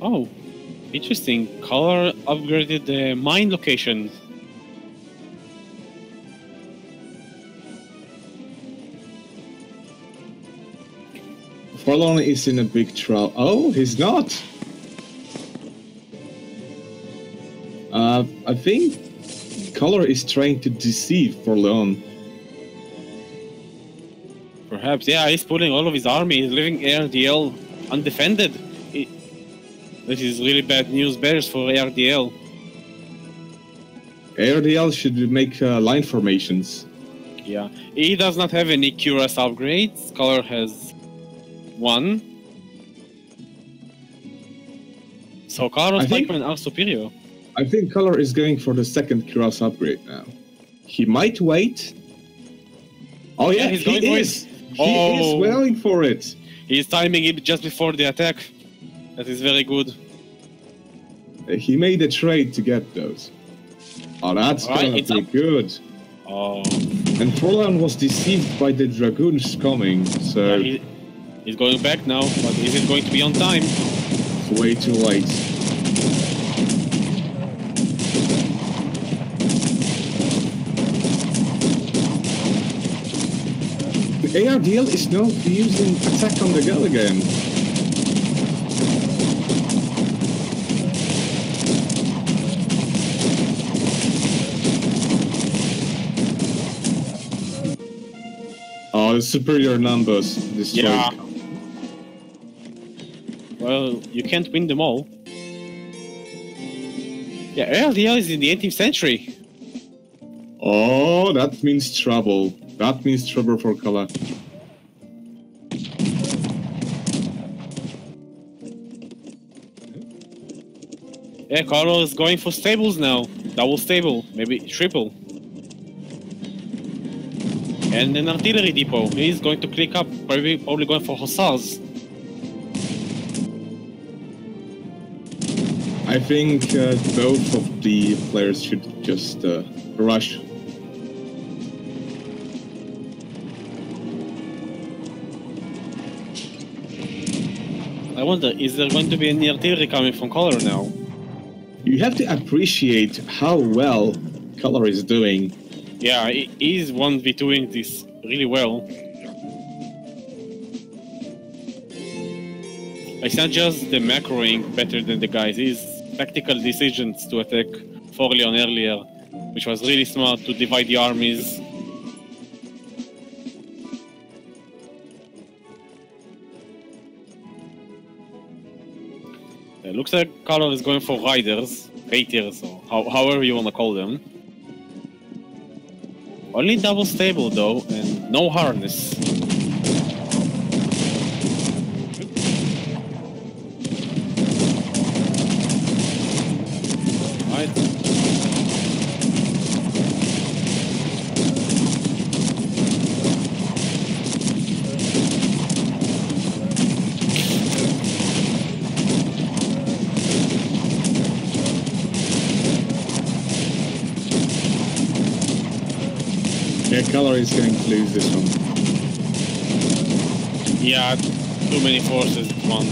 Oh, interesting. Color upgraded the mine location. Forlorn is in a big trouble. Oh, he's not. I think Color is trying to deceive Forlorn. Perhaps, yeah, he's pulling all of his army. He's leaving ARDL undefended. This is really bad news bears for ARDL. ARDL should make line formations. Yeah, he does not have any Cuirass upgrades. Color has one. So Color's pikemen are superior. I think Color is going for the second Cuirass upgrade now. He might wait. Oh yeah, he is. He is going for it. He's timing it just before the attack. That is very good. He made a trade to get those. Oh, that's gonna be good. Oh. And Forlorn was deceived by the Dragoons coming, so... Yeah, he's going back now, but is it going to be on time? It's way too late. The ARDL is now using attack on the go again. Oh, the superior numbers destroyed. Yeah. Well, you can't win them all. Yeah, ARDL is in the 18th century. Oh, that means trouble. That means trouble for Kala. Yeah, Carlo is going for stables now. Double stable, maybe triple. And an artillery depot. He's going to click up, probably going for hussars. I think both of the players should just rush. I wonder, is there going to be any artillery coming from Color now? You have to appreciate how well Color is doing. Yeah, he is 1v2ing this really well. It's not just the macroing better than the guys, it's tactical decisions to attack Forleon earlier, which was really smart to divide the armies. It looks like Color is going for riders, raiders, or however you want to call them. Only double stable though, and no harness. Right. Yeah, Color is going to lose this one. Yeah, too many forces at once.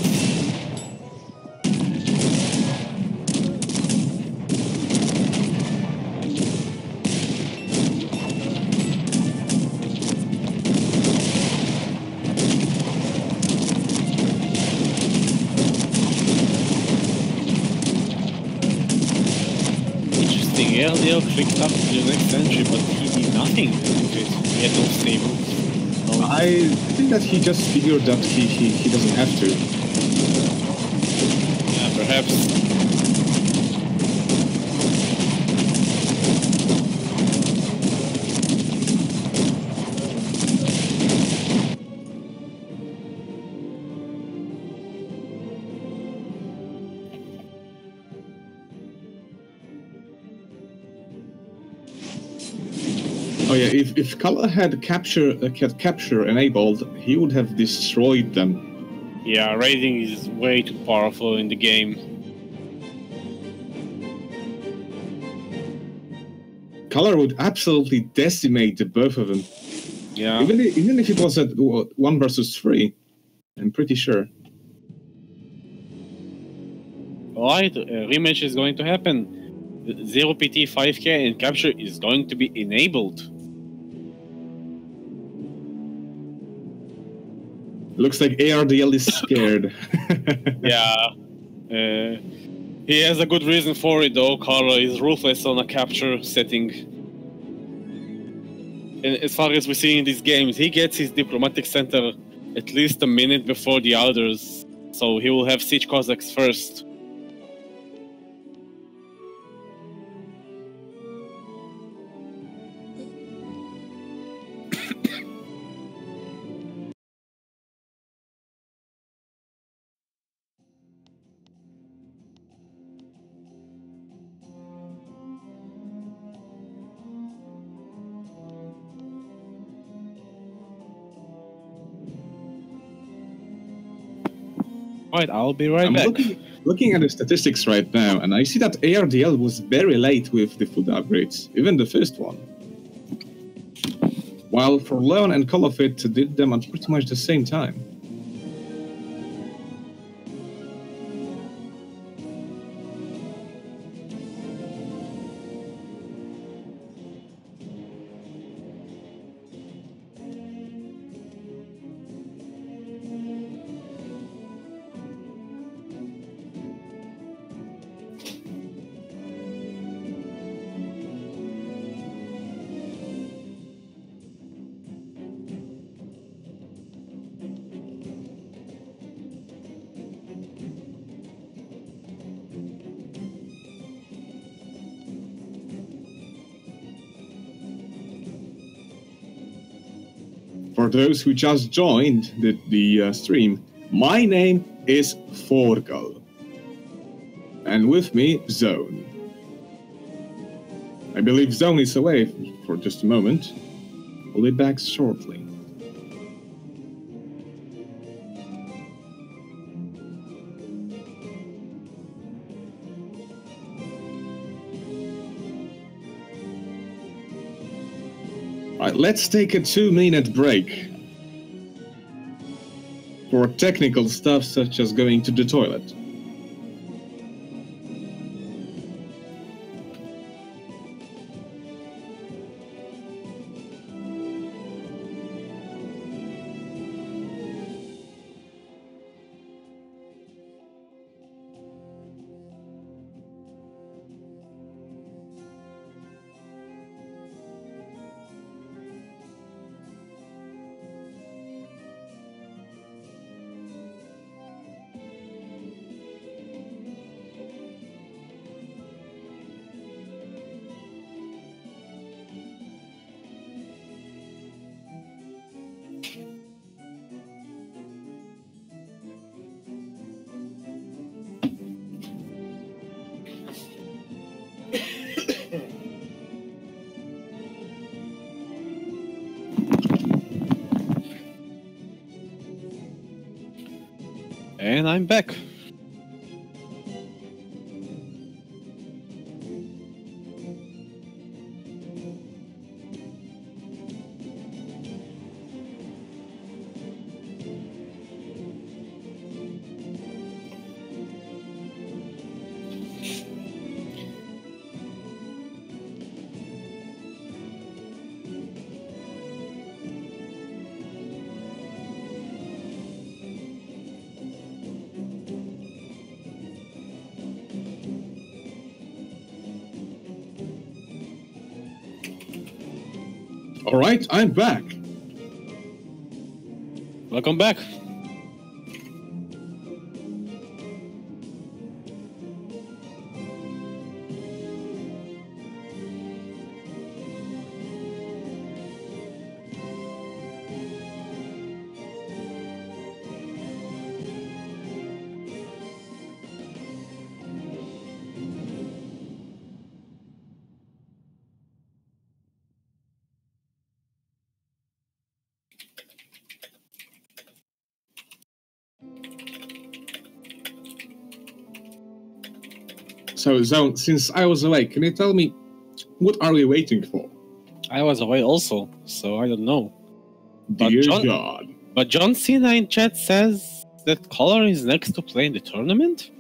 Interesting, LDL clicked up to the next entry, but he did nothing with it. He had no stable. I think that he just figured that he doesn't have to. Yeah, perhaps. Oh yeah, if Kala had capture enabled, he would have destroyed them. Yeah, raiding is way too powerful in the game. Kala would absolutely decimate the both of them. Yeah. Even if it was at 1 versus 3, I'm pretty sure. Alright, a rematch is going to happen. 0 PT 5k and capture is going to be enabled. Looks like ARDL is scared. Yeah. He has a good reason for it, though. Carla is ruthless on a capture setting. And as far as we see in these games, he gets his diplomatic center at least a minute before the others, so he will have siege Cossacks first. Right, I'll be right back. Looking at the statistics right now, and I see that ARDL was very late with the food upgrades, even the first one. While Forlorn and Colofit did them at pretty much the same time. For those who just joined the stream, my name is Forgal. And with me, Zone. I believe Zone is away for just a moment. We'll be back shortly. Alright, let's take a 2-minute break for technical stuff such as going to the toilet. And I'm back. Alright, I'm back. Welcome back. So, Zone, since I was away, can you tell me, what are we waiting for? I was away also, so I don't know. Dear God. But John Cena in chat says that Color is next to play in the tournament?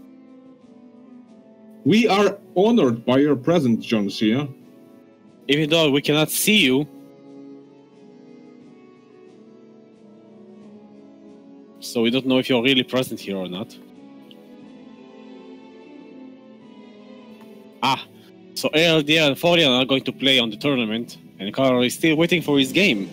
We are honored by your presence, John Cena. Even though we cannot see you. so we don't know if you're really present here or not. So ALD and Florian are going to play on the tournament, and Carl is still waiting for his game.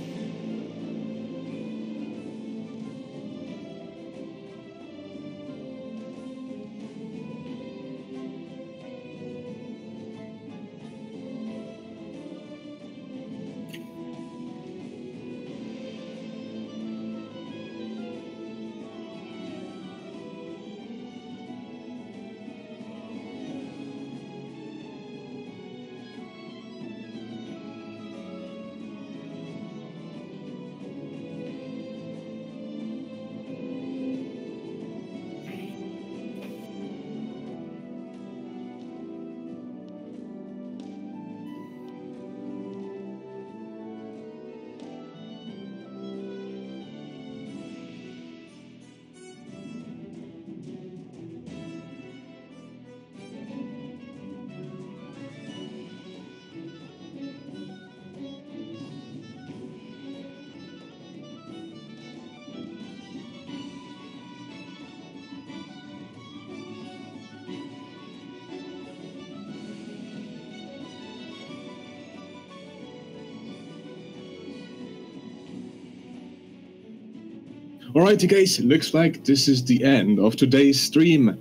Alrighty guys, looks like this is the end of today's stream.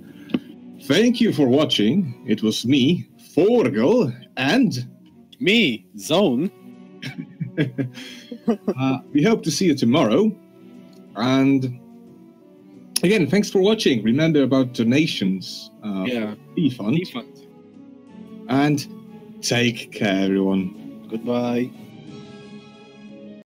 Thank you for watching. It was me, Forgel, and Me, Zone. we hope to see you tomorrow. And again, thanks for watching. Remember about donations. Fund. Fund. And take care, everyone. Goodbye.